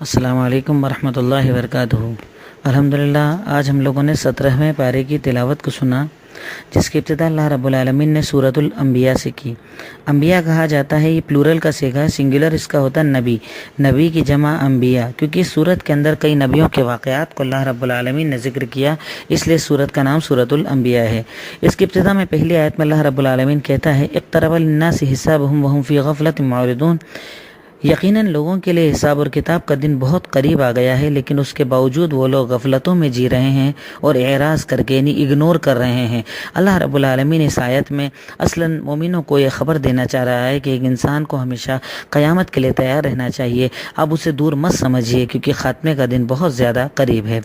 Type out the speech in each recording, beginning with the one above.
السلام علیکم ورحمۃ اللہ وبرکاتہ۔ الحمدللہ آج ہم لوگوں نے 17ویں پارے کی تلاوت کو سنا، جس کی ابتدا اللہ رب العالمین نے سورۃ الانبیاء سے کی۔ انبیاء کہا جاتا ہے، یہ پلورل کا صیغہ ہے، سنگولر اس کا ہوتا ہے نبی، نبی کی جمع انبیاء، کیونکہ اس سورت کے اندر کئی نبیوں کے واقعات کو اللہ رب العالمین نے ذکر کیا، اس لیے سورت کا نام سورۃ الانبیاء ہے۔ اس کی ابتدا میں پہلی آیت میں اللہ رب العالمین کہتا ہے، اقترب للناس حسابهم وهم فی غفلۃ معرضون، یقیناً لوگوں کے لیے حساب اور کتاب کا دن بہت قریب آ گیا ہے، لیکن اس کے باوجود وہ لوگ غفلتوں میں جی رہے ہیں اور اعراض کر کے یعنی اگنور کر رہے ہیں۔ اللہ رب العالمین اس آیت میں اصلاً مومنوں کو یہ خبر دینا چاہ رہا ہے کہ ایک انسان کو ہمیشہ قیامت کے لیے تیار رہنا چاہیے، اب اسے دور مت سمجھیے، کیونکہ خاتمے کا دن بہت زیادہ قریب ہے۔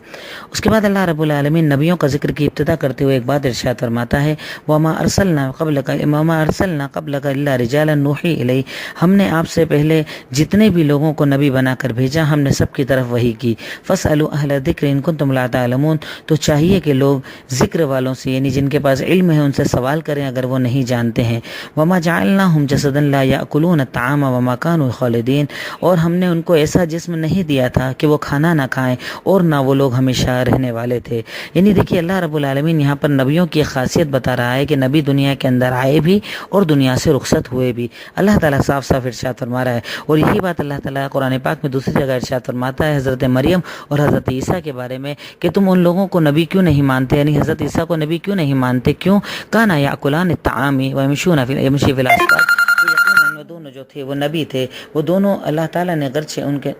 اس کے بعد اللہ رب العالمین نبیوں کا ذکر کی ابتدا کرتے ہوئے ایک بات ارشاد فرماتا ہے، وَمَا أَرْسَلْنَا قَبْلَكَ إِلَّا رِجَالًا نُوحِي إِلَيْهِ، ہم نے آپ سے پہلے جتنے بھی لوگوں کو نبی بنا کر بھیجا، ہم نے سب کی طرف وحی کی۔ فَاسْأَلُوا أَهْلَ الذِّكْرِ إِن كُنتُمْ لَا تَعْلَمُونَ، تو چاہیے کہ لوگ ذکر والوں سے یعنی جن کے پاس علم ہے ان سے سوال کریں اگر وہ نہیں جانتے ہیں۔ وَمَا جَعَلْنَاهُمْ جَسَدًا لَا يَأْكُلُونَ الطَّعَامَ وَمَا كَانُوا خَالِدِينَ، اور ہم نے ان کو ایسا جسم نہیں دیا تھا کہ وہ کھانا نہ کھائیں اور نہ وہ لوگ ہمیشہ رہنے والے تھے۔ یعنی دیکھیے اللہ رب العالمین یہاں پر نبیوں کی خاصیت بتا رہا ہے کہ نبی دنیا کے اندر آئے بھی اور دنیا سے رخصت ہوئے بھی۔ اللہ تعالیٰ صاف صاف ارشاد فرما رہا ہے، اور یہی بات اللہ تعالیٰ قرآن پاک میں دوسری جگہ ارشاد فرماتا ہے حضرت مریم اور حضرت عیسیٰ کے بارے میں کہ تم ان لوگوں کو نبی کیوں نہیں مانتے، یعنی حضرت عیسیٰ کو نبی کیوں نہیں مانتے، کیوں؟ کانا یاکلان الطعام ویمشون فی الاسواق، یقیناً وہ دونوں جو تھے وہ نبی تھے، وہ دونوں اللہ تعالیٰ نے گرچہ ان کے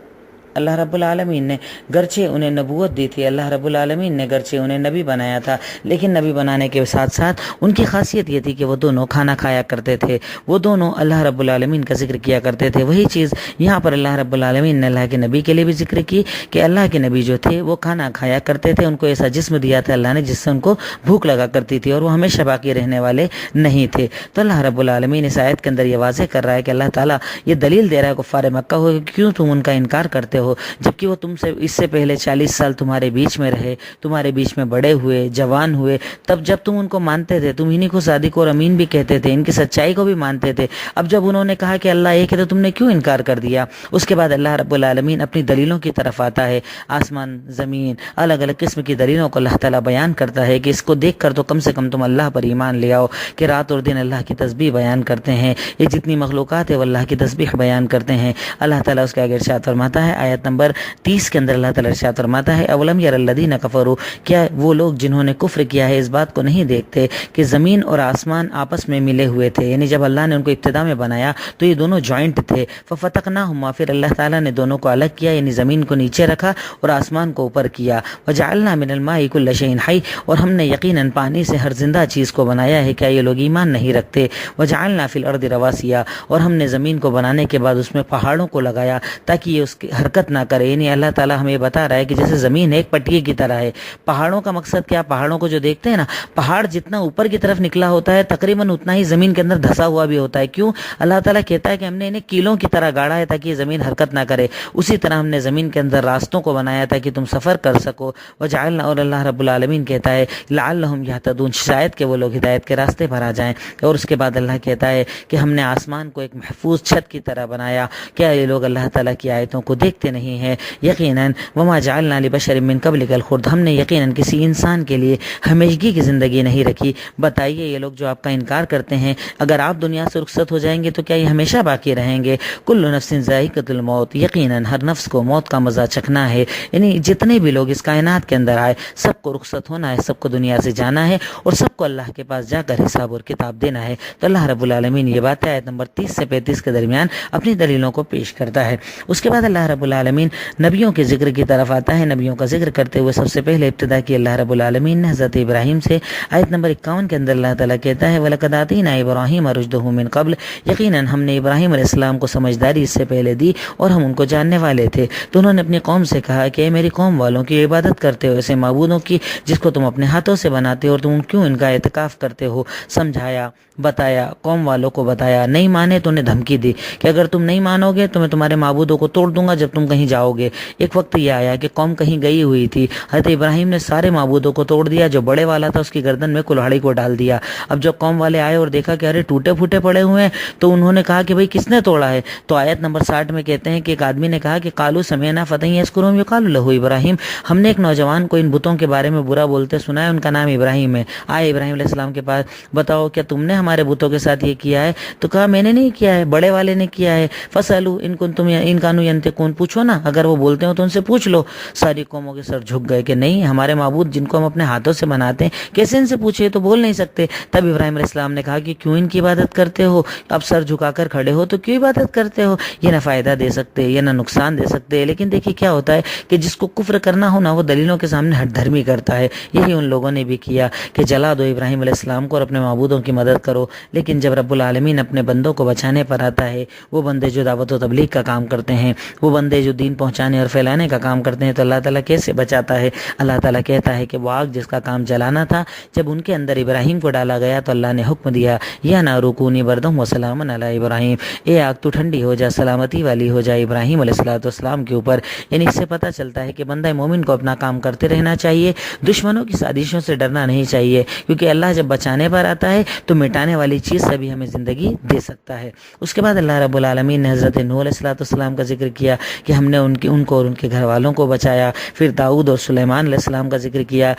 اللہ رب العالمین نے گرچہ انہیں نبوت دی تھی، اللہ رب العالمین نے گرچہ انہیں نبی بنایا تھا، لیکن نبی بنانے کے ساتھ ساتھ ان کی خاصیت یہ تھی کہ وہ دونوں کھانا کھایا کرتے تھے، وہ دونوں اللہ رب العالمین کا ذکر کیا کرتے تھے۔ وہی چیز یہاں پر اللہ رب العالمین نے اللہ کے نبی کے لیے بھی ذکر کی کہ اللہ کے نبی جو تھے وہ کھانا کھایا کرتے تھے، ان کو ایسا جسم دیا تھا اللہ نے جس سے ان کو بھوک لگا کرتی تھی، اور وہ ہمیشہ باقی رہنے والے نہیں تھے۔ تو اللہ رب العالمین اس آیت کے اندر یہ واضح کر رہا ہے کہ اللہ تعالیٰ یہ دلیل دے رہا ہے کفار مکہ ہو کہ کیوں تم ان کا انکار کرتے ہو، جبکہ وہ تم سے اس سے پہلے 40 سال تمہارے بیچ میں رہے، تمہارے بیچ میں بڑے ہوئے، جوان ہوئے، تب جب تم ان کو مانتے تھے، تم انہیں کو صادق اور امین بھی کہتے تھے، ان کی سچائی کو بھی مانتے تھے، اب جب انہوں نے کہا کہ اللہ ایک ہے تو تم نے کیوں انکار کر دیا؟ اس کے بعد اللہ رب العالمین اپنی دلیلوں کی طرف آتا ہے، آسمان زمین الگ الگ قسم کی دلیلوں کو اللہ تعالیٰ بیان کرتا ہے کہ اس کو دیکھ کر تو کم سے کم تم اللہ پر ایمان لے آؤ، کہ رات اور دن اللہ کی تسبیح بیان کرتے ہیں، یہ جتنی مخلوقات ہے وہ اللہ کی تسبیح بیان کرتے ہیں۔ اللہ تعالیٰ اس کے آگے ارشاد فرماتا ہے آیت نمبر 30 کے اندر اللہ تعالیٰ ارشاد فرماتا ہے، اولم یر الذین کفروا، کیا وہ لوگ جنہوں نے کفر کیا ہے اس بات کو نہیں دیکھتے کہ زمین اور آسمان آپس میں ملے ہوئے تھے، یعنی جب اللہ نے ان کو ابتدا میں بنایا تو یہ دونوں جوائنٹ تھے، ففتقناہما، پھر اللہ تعالیٰ نے دونوں کو الگ کیا، یعنی زمین کو نیچے رکھا اور آسمان کو اوپر کیا، وجعلنا من الماء کل شیء حی، اور ہم نے یقیناً پانی سے ہر زندہ چیز کو بنایا ہے، کیا یہ لوگ ایمان نہیں رکھتے؟ وجعلنا فی الارض رواسیا، اور ہم نے زمین کو بنانے کے بعد اس میں پہاڑوں کو لگایا تاکہ یہ اس کی حرکت نہ کرے، یعنی اللہ تعالیٰ ہمیں بتا رہا ہے کہ جیسے زمین ایک پٹی کی طرح ہے، پہاڑوں کا مقصد کیا؟ پہاڑوں کو جو دیکھتے ہیں نا، پہاڑ جتنا اوپر کی طرف نکلا ہوتا ہے تقریباً اتنا ہی زمین کے اندر دھسا ہوا بھی ہوتا ہے، کیوں؟ اللہ تعالیٰ کہتا ہے کہ ہم نے انہیں کیلوں کی طرح گاڑا ہے تاکہ یہ زمین حرکت نہ کرے، اسی طرح ہم نے زمین کے اندر راستوں کو بنایا تاکہ تم سفر کر سکو، وجعلنا، اور اللہ رب العالمین کہتا ہے لعلہم یہتدون، شاید کہ وہ لوگ ہدایت کے راستے پر آ جائیں، اور اس کے بعد اللہ کہتا ہے کہ ہم نے آسمان کو ایک محفوظ چھت کی طرح بنایا، کیا یہ لوگ اللہ تعالیٰ کی آیتوں کو دیکھتے نہیں ہیں؟ یقیناً وما جعلنا لبشر من قبلک الخلد، ہم نے یقیناً کسی انسان کے لیے ہمیشگی کی زندگی نہیں رکھی۔ بتائیے یہ لوگ جو آپ کا انکار کرتے ہیں، اگر آپ دنیا سے رخصت ہو جائیں گے تو کیا یہ ہمیشہ باقی رہیں گے؟ کل نفس ذائقۃ الموت، یقیناً ہر نفس کو موت کا مزہ چکھنا ہے، یعنی جتنے بھی لوگ اس کائنات کے اندر آئے سب کو رخصت ہونا ہے، سب کو دنیا سے جانا ہے، اور سب کو اللہ کے پاس جا کر حساب اور کتاب دینا ہے۔ تو اللہ رب العالمین یہ بات آیت نمبر 30 سے 35 کے درمیان اپنی دلیلوں کو پیش کرتا ہے۔ اس کے بعد اللہ رب العالمین نبیوں کے ذکر کی طرف آتا ہے۔ نبیوں کا ذکر کرتے ہوئے سب سے پہلے ابتدا کی اللہ رب العالمین نے حضرت ابراہیم سے، آیت نمبر 51 کے اندر اللہ تعالیٰ کہتا ہے وَلَقَدْ آتَيْنَا إِبْرَاهِيمَ رُشْدَهُ مِنْ قَبْلُ، یقیناً ہم نے ابراہیم علیہ السلام کو سمجھداری اس سے پہلے دی اور ہم ان کو جاننے والے تھے، تو انہوں نے اپنی قوم سے کہا کہ اے میری قوم والوں کی عبادت کرتے ہو ایسے معبودوں کی جس کو تم اپنے ہاتھوں سے بناتے ہو، اور تم کیوں ان کا اعتکاف کرتے ہو؟ سمجھایا، بتایا، قوم والوں کو بتایا، نہیں مانے تو انہیں دھمکی دی کہ اگر تم نہیں مانو گے تو میں تمہارے معبودوں کو توڑ دوں گا، جب تم कहीं जाओगे। एक वक्त ये आया कि कौम कहीं गई हुई थी, हज़रत इब्राहिम ने सारे माबूदों को तोड़ दिया, जो बड़े वाला था उसकी गर्दन में कुल्हाड़ी को डाल दिया। अब जब कौम वाले आए और देखा कि अरे टूटे फूटे पड़े हुए हैं, तो उन्होंने कहा कि भाई किसने तोड़ा है? तो आयत नंबर 60 में कहते हैं कि एक आदमी ने कहा कि कालू समेना फतह यस्कुरुहुम युकालु लहू इब्राहिम, हमने एक नौजवान को इन बुतों के बारे में बुरा बोलते सुना है, उनका नाम इब्राहिम है। आए इब्राहिम अलैहिस्सलाम के पास, बताओ क्या तुमने हमारे बुतों के साथ ये किया है? तो कहा मैंने नहीं किया है, बड़े वाले ने किया है। फसलू इनकुन तुम इनकानु यंतिकून, पूछो ना, अगर वो बोलते हो तो उनसे पूछ लो। सारी कौमों के सर झुक गए कि नहीं, हमारे माबूद जिनको हम अपने हाथों से बनाते हैं, कैसे इनसे पूछे, तो बोल नहीं सकते। तब इब्राहिम अलैहिस्सलाम ने कहा कि क्यों इनकी इबादत करते हो? अब सर झुकाकर खड़े हो तो क्यों इबादत करते हो? ये ना फायदा दे सकते, ये ना नुकसान दे सकते। लेकिन देखिए क्या होता है कि जिसको कुफ्र करना हो ना, वो दलीलों के सामने हठधर्मी करता है। यही उन लोगों ने भी किया कि जला दो इब्राहिम अलैहिस्सलाम को और अपने माबूदों की मदद करो। लेकिन जब रब्बुल आलमीन अपने बंदों को बचाने पर आता है, वो बंदे जो दावत और तबलीग का काम करते हैं, वो बंदे जो दीन पहुंचाने और फैलाने का काम करते हैं, तो अल्लाह ताला कैसे बचाता है? अल्लाह ताला कहता है कि वो आग जिसका काम जलाना था, जब उनके अंदर इब्राहिम को डाला गया तो अल्लाह ने हुक्म दिया, या नारू कूनी बरदम व सलामन अला इब्राहिम, ए आग तू ठंडी हो जा, सलामती वाली हो जाए इब्राहिम अलैहिस्सलाम के ऊपर। यानी इससे पता चलता है कि बंदा मोमिन को अपना काम करते रहना चाहिए, दुश्मनों की साजिशों से डरना नहीं चाहिए, क्योंकि अल्लाह जब बचाने पर आता है तो मिटाने वाली चीज़ से भी हमें ज़िंदगी दे सकता है। उसके बाद अल्लाह रब्बुल आलमीन ने हज़रत नूह अलैहिस्सलाम का जिक्र किया कि हमने उनको और उनके घर वालों को बचाया। फिर दाऊद और सुलेमान अलैहिस्सलाम का जिक्र किया।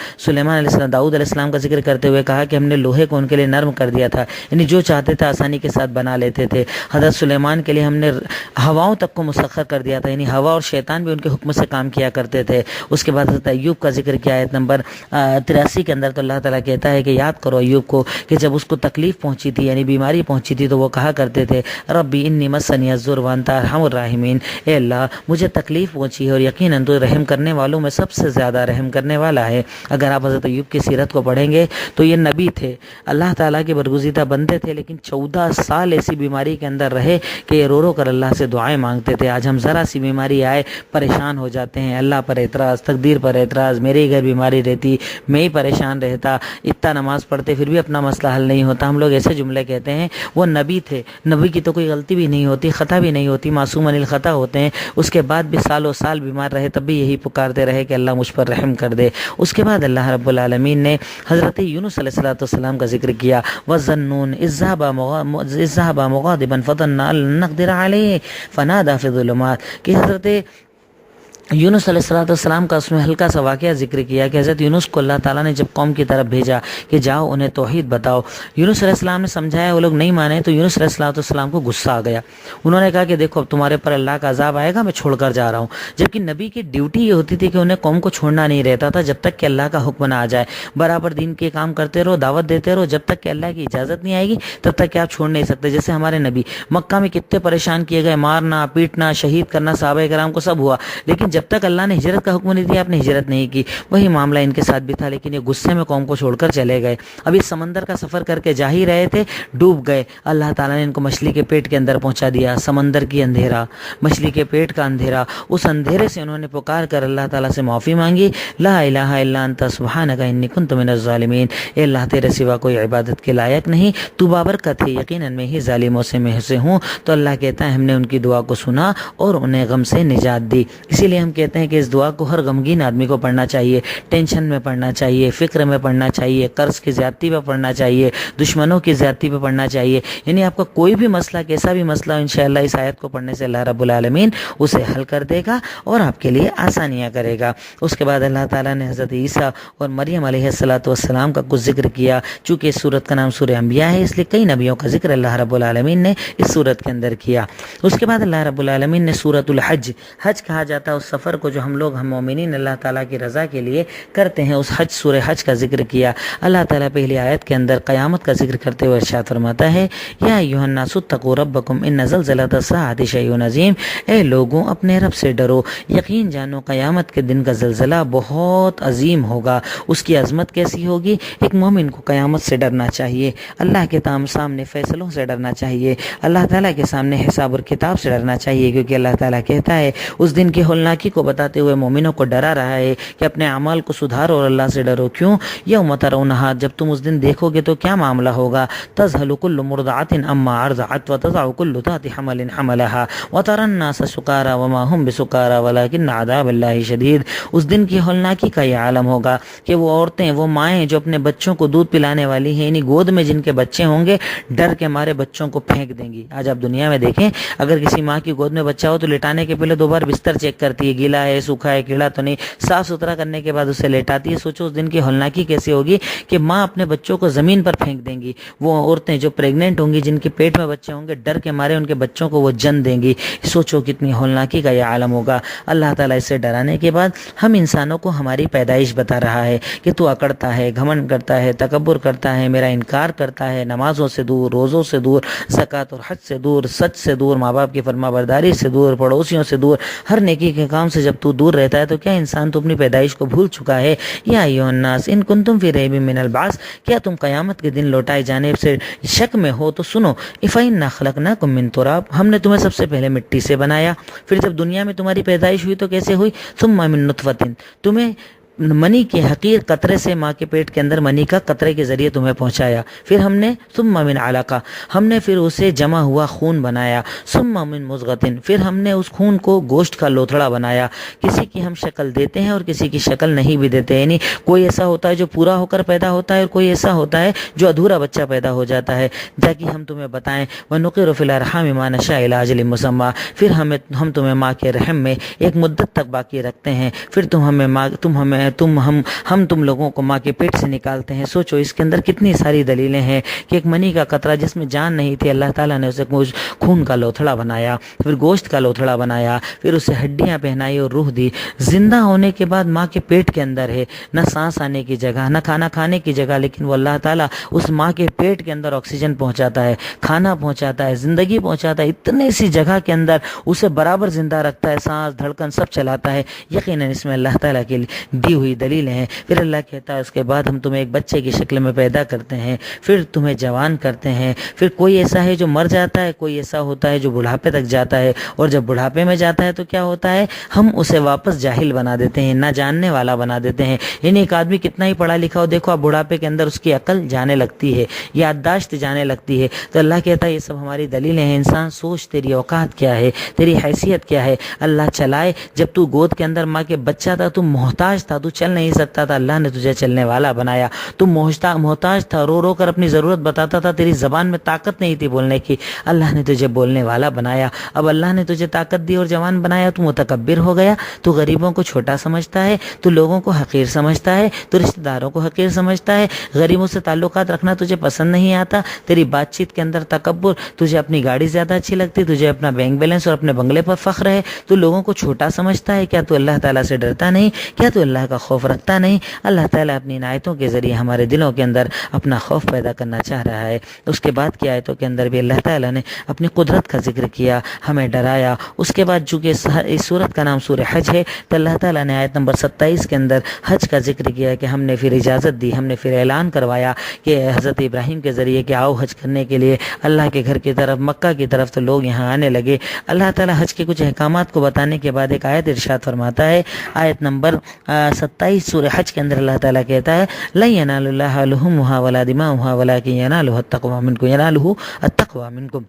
दाऊद अलैहिस्सलाम का जिक्र करते हुए कहा कि हमने लोहे को उनके लिए नरम कर दिया था, यानी जो चाहते थे आसानी के साथ बना लेते थे। हज़रत सुलेमान के लिए हमने हवाओं तक को मुसख्खर कर दिया था, यानी हवा और शैतान भी उनके हुक्म से काम किया करते थे। उसके बाद हज़रत अय्यूब का जिक्र किया आयत नंबर 83 के अंदर, तो अल्लाह ताला कहता है कि याद करो अय्यूब को कि जब उसको तकलीफ पहुंची थी, यानी बीमारी पहुंची थी, तो वो कहा करते थे रब्बी इन्नी मस्सनी अज़्ज़ुर व अंता अरहमुर राहिमीन, ए अल्लाह मुझे तकलीफ पहुंची है और यकीनन तो रहम करने वालों में सबसे ज़्यादा रहम करने वाला है। अगर आप हज़रत अय्यूब की सीरत को पढ़ेंगे तो ये नबी थे, अल्लाह ताला के बरगुज़ीदा बंदे थे, लेकिन 14 साल ऐसी बीमारी के अंदर रहे कि ये रो रो कर अल्लाह से दुआएं मांगते थे। आज हम ज़रा सी बीमारी आए परेशान हो जाते हैं, अल्लाह पर एतराज़, तकदीर पर एतराज़, मेरे घर बीमारी रहती, मैं ही परेशान रहता, इतना नमाज पढ़ते फिर भी अपना मसला हल नहीं होता। हम लोग ऐसे जुमले कहते हैं। वो नबी थे, नबी की तो कोई गलती भी नहीं होती, ख़ता भी नहीं होती, मासूम अनिल ख़ता होते हैं। उसके बाद भी सालों साल बीमार रहे, तब भी यही पुकारते रहे कि अल्लाह मुझ पर रहम कर दे। उसके बाद अल्लाह रब्बुल आलमीन ने हज़रत यूनुस अलैहिस्सलाम का जिक्र किया, वज़न्नून इज़्ज़ाहबा मुग़ादिबन फ़ज़न्ना अल्लन नक़दिर अलैहि फ़नादा फ़ी ज़ुलुमात, कि हज़रत यूनुस अलैहिस्सलाम का उसमें हल्का सा वाक़या जिक्र किया कि हज़रत यूनुस को अल्लाह ताला ने जब कौम की तरफ भेजा कि जाओ उन्हें तौहीद बताओ, यूनुस अलैहिस्सलाम ने समझाया, वो लोग नहीं माने, तो यूनुस अलैहिस्सलाम को गुस्सा आ गया। उन्होंने कहा कि देखो अब तुम्हारे पर अल्लाह का अज़ाब आएगा, मैं छोड़कर जा रहा हूँ। जबकि नबी की ड्यूटी ये होती थी कि उन्हें कौम को छोड़ना नहीं रहता था जब तक कि अल्लाह का हुक्म ना आ जाए। बराबर दीन के काम करते रहो, दावत देते रहो, जब तक कि अल्लाह की इजाज़त नहीं आएगी तब तक कि आप छोड़ नहीं सकते। जैसे हमारे नबी मक्का में कितने परेशान किए गए, मारना पीटना शहीद करना सहाबा किराम को सब हुआ, लेकिन जब तक अल्लाह ने हिजरत का हुक्म नहीं दिया आपने हिजरत नहीं की। वही मामला इनके साथ भी था, लेकिन ये गुस्से में कौम को छोड़कर चले गए। अभी समंदर का सफ़र करके जा ही रहे थे, डूब गए। अल्लाह ताला ने इनको मछली के पेट के अंदर पहुंचा दिया। समंदर की अंधेरा, मछली के पेट का अंधेरा, उस अंधेरे से उन्होंने पुकार कर अल्लाह ताला से माफ़ी मांगी, ला इलाहा इल्ला अंता सुब्हानका इन्नी कुन्तु मिनज़ ज़ालिमीन, ए अल्लाह तेरे सिवा कोई इबादत के लायक नहीं, तू बाबरकत है, यकीनन मैं ही ज़ालिमों से हूँ। तो अल्लाह कहता है हमने उनकी दुआ को सुना और उन्हें गम से निजात दी। इसीलिए हम कहते हैं कि इस दुआ को हर गमगीन आदमी को पढ़ना चाहिए, टेंशन में पढ़ना चाहिए, फ़िक्र में पढ़ना चाहिए, कर्ज की ज़्यादती पे पढ़ना चाहिए, दुश्मनों की ज़्यादती पे पढ़ना चाहिए। यानी आपका कोई भी मसला, कैसा भी मसला हो, इंशाअल्लाह इस आयत को पढ़ने से अल्लाह रब्बुल आलमीन उसे हल कर देगा और आपके लिए आसानियाँ करेगा। उसके बाद अल्लाह ताला ने हज़रत ईसा और मरियम अलैहिस्सलाम का कुछ जिक्र किया। चूँकि इस सूरत का नाम सूरह अंबिया है, इसलिए कई नबियों का जिक्र अल्लाह रब्बुल आलमीन ने इस सूरत के अंदर किया। उसके बाद अल्लाह रब्बुल आलमीन ने सूरतुल हज, हज कहा जाता है उस सफ़र को जो हम लोग मोमिनीन अल्लाह ताला की रज़ा के लिए करते हैं, उस हज सूरह हज का जिक्र किया। अल्लाह ताला पहली आयत के अंदर क़यामत का जिक्र करते हुए इरशाद फरमाता है, या अय्युहन नासु तक़ू रब्बकुम इन्न ज़लज़लतस साअति शैउन अज़ीम, ए लोगों अपने रब से डरो, यकीन जानो क़यामत के दिन का ज़लज़ला बहुत अजीम होगा। उसकी अज़मत कैसी होगी? एक मोमिन को क़यामत से डरना चाहिए, अल्लाह के सामने फ़ैसलों से डरना चाहिए, अल्लाह ताला के सामने हिसाब और किताब से डरना चाहिए, क्योंकि अल्लाह ताला कहता है उस दिन की होलना नेकी को बताते हुए मोमिनों को डरा रहा है कि अपने अमाल को सुधारो और अल्लाह से डरो। क्यों? यौम तरौनहा, जब तुम उस दिन देखोगे तो क्या मामला होगा। तज़हलु कुल्लु मुर्दिअतिन अम्मा अर्ज़अत व तज़अु कुल्लु ज़ाति हमलिन हमलहा व तरन नास सुकारा व मा हुम बिसुकारा वलाकिन अज़ाबल्लाहि शदीद। उस दिन की हौलनाकी का ये आलम होगा कि वो औरतें, वो माएँ जो अपने बच्चों को दूध पिलाने वाली हैं, यानी गोद में जिनके बच्चे होंगे, डर के मारे बच्चों को फेंक देंगी। आज आप दुनिया में देखें, अगर किसी माँ की गोद में बच्चा हो तो लेटाने के पहले 2 बार बिस्तर चेक करती है, गीला है, सूखा है, कीड़ा तो नहीं, साफ सुथरा करने के बाद उसे लेटाती है। सोचो उस दिन की हौलनाकी कैसी होगी कि माँ अपने बच्चों को जमीन पर फेंक देंगी। वो औरतें जो प्रेग्नेंट होंगी, जिनके पेट में बच्चे होंगे, डर के मारे उनके बच्चों को वो जन्म देंगी। सोचो कितनी हौलनाकी का यह आलम होगा। अल्लाह ताला इससे डराने के बाद हम इंसानों को हमारी पैदाइश बता रहा है कि तू अकड़ता है, घमंड करता है, तकब्बुर करता है, मेरा इनकार करता है, नमाजों से दूर, रोज़ों से दूर, ज़कात और हज से दूर, सच से दूर, माँ बाप की फरमाबरदारी से दूर, पड़ोसियों से दूर, हर नेकी के काम से जब तू दूर रहता है तो क्या इंसान तो अपनी पैदाइश को भूल चुका है। या अय्युहन्नास इन कुंतुम फी रैबिम मिनल बास, क्या तुम क़यामत के दिन लौटाए जाने से शक में हो तो सुनो। इफ़इन्ना खलक़नाकुम मिन तुराब, हमने तुम्हें सबसे पहले मिट्टी से बनाया, फिर जब दुनिया में तुम्हारी पैदाइश हुई तो कैसे हुई। सुम्मा मिन नुतफ़तिन, तुम्हें मनी के हकीर कतरे से माँ के पेट के अंदर मनी का कतरे के जरिए तुम्हें पहुँचाया, फिर हमने सुम्मा मिन अलका, हमने फिर उसे जमा हुआ खून बनाया, सुम्मा मिन मुज़ग़तिन, फिर हमने उस खून को गोश्त का लोथड़ा बनाया। किसी की हम शक्ल देते हैं और किसी की शक्ल नहीं भी देते, यानी कोई ऐसा होता है जो पूरा होकर पैदा होता है और कोई ऐसा होता है जो अधूरा बच्चा पैदा हो जाता है, ताकि हम तुम्हें बताएं। व नुक़िरु फ़िल अरहामि मा नशाअ इला अजलिन मुसम्मा, फिर हम तुम्हें माँ के रहम में एक मुद्दत तक बाकी रखते हैं, फिर हम तुम लोगों को माँ के पेट से निकालते हैं। सोचो इसके अंदर कितनी सारी दलीलें हैं कि एक मनी का कतरा जिसमें जान नहीं थी, अल्लाह ताला ने उसे खून का लोथड़ा बनाया, फिर गोश्त का लोथड़ा बनाया, फिर उसे हड्डियाँ पहनाई और रूह दी। जिंदा होने के बाद माँ के पेट के अंदर है, न सांस आने की जगह, न खाना खाने की जगह, लेकिन वो अल्लाह ताला उस माँ के पेट के अंदर ऑक्सीजन पहुँचाता है, खाना पहुँचाता है, ज़िंदगी पहुँचाता है, इतने सी जगह के अंदर उसे बराबर जिंदा रखता है, सांस धड़कन सब चलाता है। यकीनन इसमें अल्लाह ताला की दी हुई दलीलें हैं। फिर अल्लाह कहता है उसके बाद हम तुम्हें एक बच्चे की शक्ल में पैदा करते हैं, फिर तुम्हें जवान करते हैं, फिर कोई ऐसा है जो मर जाता है, कोई ऐसा होता है जो बुढ़ापे तक जाता है, और जब बुढ़ापे में जाता है तो क्या होता है, हम उसे वापस जाहिल बना देते हैं, ना जानने वाला बना देते हैं। यानी एक आदमी कितना ही पढ़ा लिखा हो, देखो आप बुढ़ापे के अंदर उसकी अकल जाने लगती है, याददाश्त जाने लगती है। तो अल्लाह कहता है ये सब हमारी दलीलें हैं। इंसान सोच तेरी औकात क्या है, तेरी हैसियत क्या है। अल्लाह चलाए, जब तू गोद के अंदर माँ के बच्चा था, तू मोहताज था, तू चल नहीं सकता था, अल्लाह ने तुझे चलने वाला बनाया। तू मोहताज था, रो रो कर अपनी ज़रूरत बताता था, तेरी ज़बान में ताकत नहीं थी बोलने की, अल्लाह ने तुझे बोलने वाला बनाया। अब अल्लाह ने तुझे ताकत दी और जवान बनाया, तू मुतकब्बिर हो गया, तू गरीबों को छोटा समझता है, तू लोगों को हकीर समझता है, तू रिश्तेदारों को हकीर समझता है, गरीबों से ताल्लुकात रखना तुझे पसंद नहीं आता, तेरी बातचीत के अंदर तकब्बुर, तुझे अपनी गाड़ी ज़्यादा अच्छी लगती, तुझे अपना बैंक बैलेंस और अपने बंगले पर फ़ख्र है, तू लोगों को छोटा समझता है। क्या तू अल्लाह ताला से डरता नहीं? क्या तू अल्लाह का खौफ रखता नहीं? अल्लाह ताला अपनी इन आयतों के ज़रिए हमारे दिलों के अंदर अपना खौफ पैदा करना चाह रहा है। उसके बाद की आयतों के अंदर भी अल्लाह ताला ने अपनी कुदरत का जिक्र किया, हमें डराया। उसके बाद चूँकि इस सूरत का नाम सूरह हज है, तो अल्लाह ताला ने आयत नंबर 27 के अंदर हज का जिक्र किया कि हमने फिर इजाज़त दी, हमने फिर ऐलान करवाया कि हज़रत इब्राहीम के ज़रिए कि आओ हज करने के लिए अल्लाह के घर की तरफ, मक्का की तरफ, तो लोग यहाँ आने लगे। अल्लाह ताला हज के कुछ अहकामात को बताने के बाद एक आयत इरशाद फरमाता है, आयत नंबर 27 सूरह हज के अंदर अल्लाह ताला कहता है, ला यनालुल्लाह लुहुमुहा वला दिमाउहा वलाकिन यनालुहु अत्तक़वा मिनकुम, यनालुहु अत्तक़वा मिनकुम,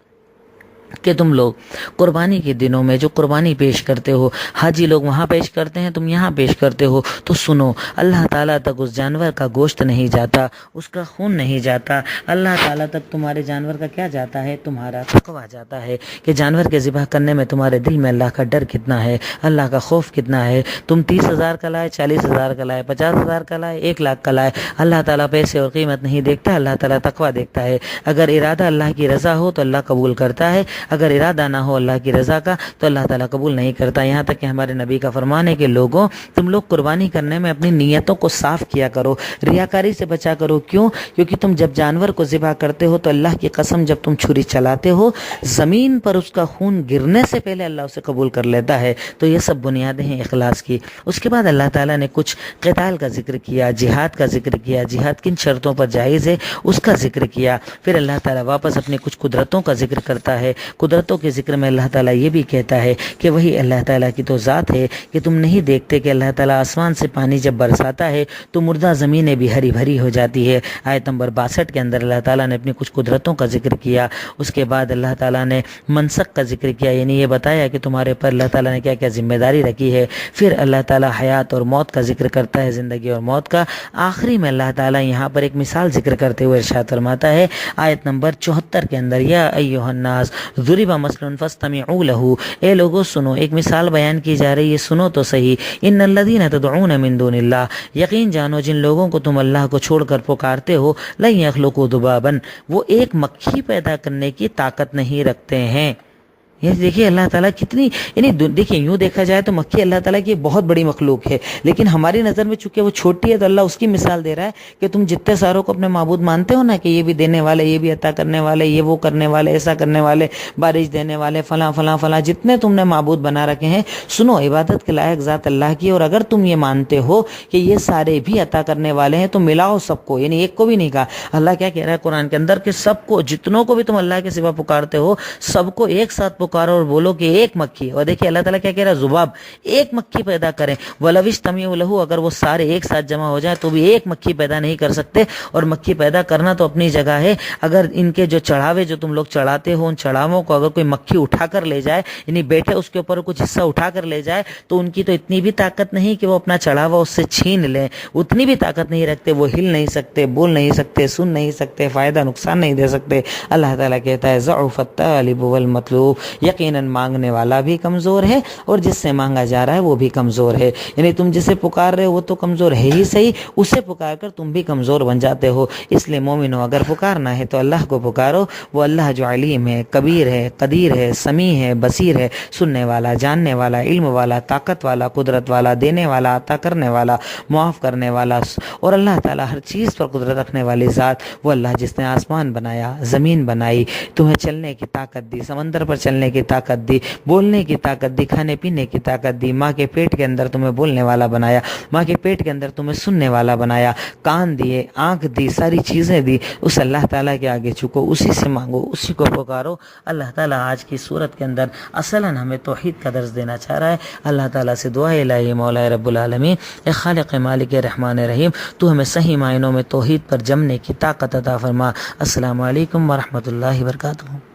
कि तुम लोग कुर्बानी के दिनों में जो कुर्बानी पेश करते हो, हाजी लोग वहाँ पेश करते हैं, तुम यहाँ पेश करते हो, तो सुनो, अल्लाह ताला तक उस जानवर का गोश्त नहीं जाता, उसका खून नहीं जाता। अल्लाह ताला तक तुम्हारे जानवर का क्या जाता है? तुम्हारा तक़वा जाता है, कि जानवर के ज़िबह करने में तुम्हारे दिल में अल्लाह का डर कितना है, अल्लाह का खौफ कितना है। तुम 30,000 का लाए, 40,000 का लाए, 50,000 का लाए, 1 लाख का लाए, अल्लाह ताला पैसे और कीमत नहीं देखता, अल्लाह ताला तक़वा देखता है। अगर इरादा अल्लाह की रज़ा हो तो अल्लाह कबूल करता है, अगर इरादा ना हो अल्लाह की रज़ा का तो अल्लाह ताला कबूल नहीं करता। यहाँ तक कि हमारे नबी का फरमान है कि लोगों, तुम लोग कुर्बानी करने में अपनी नीयतों को साफ़ किया करो, रियाकारी से बचा करो। क्यों? क्योंकि तुम जब जानवर को ज़िबा करते हो तो अल्लाह की कसम, जब तुम छुरी चलाते हो, ज़मीन पर उसका खून गिरने से पहले अल्लाह उसे कबूल कर लेता है। तो ये सब बुनियादें हैं इखलास की। उसके बाद अल्लाह ताला ने कुछ क़िताल का जिक्र किया, जिहाद का जिक्र किया, जिहाद किन शर्तों पर जायज़ है उसका जिक्र किया। फिर अल्लाह ताला वापस अपनी कुछ कुदरतों का जिक्र करता है, قدرتوں کے ذکر میں اللہ تعالیٰ یہ بھی کہتا ہے کہ وہی اللہ تعالیٰ کی تو ذات ہے کہ تم نہیں دیکھتے کہ اللہ تعالیٰ آسمان سے پانی جب برساتا ہے تو مردہ زمینیں بھی ہری بھری ہو جاتی ہے۔ آیت نمبر 62 کے اندر اللہ تعالیٰ نے اپنی کچھ قدرتوں کا ذکر کیا۔ اس کے بعد اللہ تعالیٰ نے منسک کا ذکر کیا، یعنی یہ بتایا کہ تمہارے پر اللہ تعالیٰ نے کیا کیا ذمہ داری رکھی ہے۔ پھر اللہ تعالیٰ حیات اور موت کا ذکر کرتا ہے، زندگی اور موت کا۔ آخری میں اللہ تعالیٰ یہاں پر ایک مثال ذکر کرتے ہوئے ارشاد فرماتا ہے آیت نمبر 74 کے اندر، یا ایھا الناس ضرب مثل فاستمعوا له، اے لوگو سنو، ایک مثال بیان کی جا رہی ہے، سنو تو صحیح۔ ان الذین تدعون من دون اللہ، یقین جانو جن لوگوں کو تم اللہ کو چھوڑ کر پکارتے ہو، لن یخلقوا ذبابا، وہ ایک مکھی پیدا کرنے کی طاقت نہیں رکھتے ہیں۔ یہ دیکھیے اللہ تعالیٰ کتنی، یعنی دیکھیے یوں دیکھا جائے تو مکھی اللہ تعالیٰ کی بہت بڑی مخلوق ہے، لیکن ہماری نظر میں چونکہ وہ چھوٹی ہے تو اللہ اس کی مثال دے رہا ہے کہ تم جتنے ساروں کو اپنے معبود مانتے ہو نا، کہ یہ بھی دینے والے، یہ بھی عطا کرنے والے، یہ وہ کرنے والے، ایسا کرنے والے، بارش دینے والے، فلاں فلاں فلاں، جتنے تم نے معبود بنا رکھے ہیں، سنو عبادت کے لائق ذات اللہ کی، اور اگر تم یہ مانتے ہو کہ یہ سارے بھی عطا کرنے والے ہیں تو ملاؤ سب کو، یعنی ایک کو بھی نہیں کہا۔ اللہ کیا کہہ رہا ہے قرآن کے اندر کہ سب کو، جتنوں کو بھی تم اللہ کے سوا پکارتے ہو، سب کو ایک ساتھ پکارو اور بولو کہ ایک مکھی۔ اور دیکھیے اللہ تعالیٰ کیا کہہ رہا ہے، ذباب، ایک مکھی پیدا کریں۔ وَلَوِ اجْتَمَعُوا لَهُ، اگر وہ سارے ایک ساتھ جمع ہو جائیں تو بھی ایک مکھی پیدا نہیں کر سکتے۔ اور مکھی پیدا کرنا تو اپنی جگہ ہے، اگر ان کے جو چڑھاوے جو تم لوگ چڑھاتے ہو، ان چڑھاووں کو اگر کوئی مکھی اٹھا کر لے جائے، یعنی بیٹھے اس کے اوپر کچھ حصہ اٹھا کر لے جائے، تو ان کی تو اتنی بھی طاقت نہیں کہ وہ اپنا چڑھاوا اس سے چھین لیں، اتنی بھی طاقت نہیں رکھتے، وہ ہل نہیں سکتے، بول نہیں سکتے، سن نہیں سکتے، فائدہ نقصان نہیں دے سکتے۔ اللہ تعالیٰ کہتا ہے ضعف الطالب والمطلوب، یقیناً مانگنے والا بھی کمزور ہے اور جس سے مانگا جا رہا ہے وہ بھی کمزور ہے، یعنی تم جسے پکار رہے ہو وہ تو کمزور ہے ہی صحیح، اسے پکار کر تم بھی کمزور بن جاتے ہو۔ اس لیے مومنو اگر پکارنا ہے تو اللہ کو پکارو، وہ اللہ جو علیم ہے، کبیر ہے، قدیر ہے، سمیع ہے، بصیر ہے، سننے والا، جاننے والا، علم والا، طاقت والا، قدرت والا، دینے والا، عطا کرنے والا، معاف کرنے والا، اور اللہ تعالیٰ ہر چیز پر قدرت رکھنے والی ذات، وہ اللہ جس نے آسمان بنایا، زمین بنائی، تمہیں چلنے کی طاقت دی، سمندر پر چلنے کی طاقت دی، بولنے کی طاقت دی، کھانے پینے کی طاقت دی، ماں کے پیٹ کے اندر تمہیں بولنے والا بنایا، ماں کے پیٹ کے اندر تمہیں سننے والا بنایا، کان دیے، آنکھ دی، ساری چیزیں دی، اس اللہ تعالیٰ کے آگے جھکو، اسی سے مانگو، اسی کو پکارو۔ اللہ تعالیٰ آج کی صورت کے اندر اصلاً ہمیں توحید کا درس دینا چاہ رہا ہے۔ اللہ تعالیٰ سے دعا ہے الہی مولا رب العالمین، اے خالق مالک رحمان رحیم، تو ہمیں صحیح معنوں میں توحید پر جمنے کی طاقت عطا فرما۔ السلام علیکم ورحمۃ اللہ وبرکاتہ۔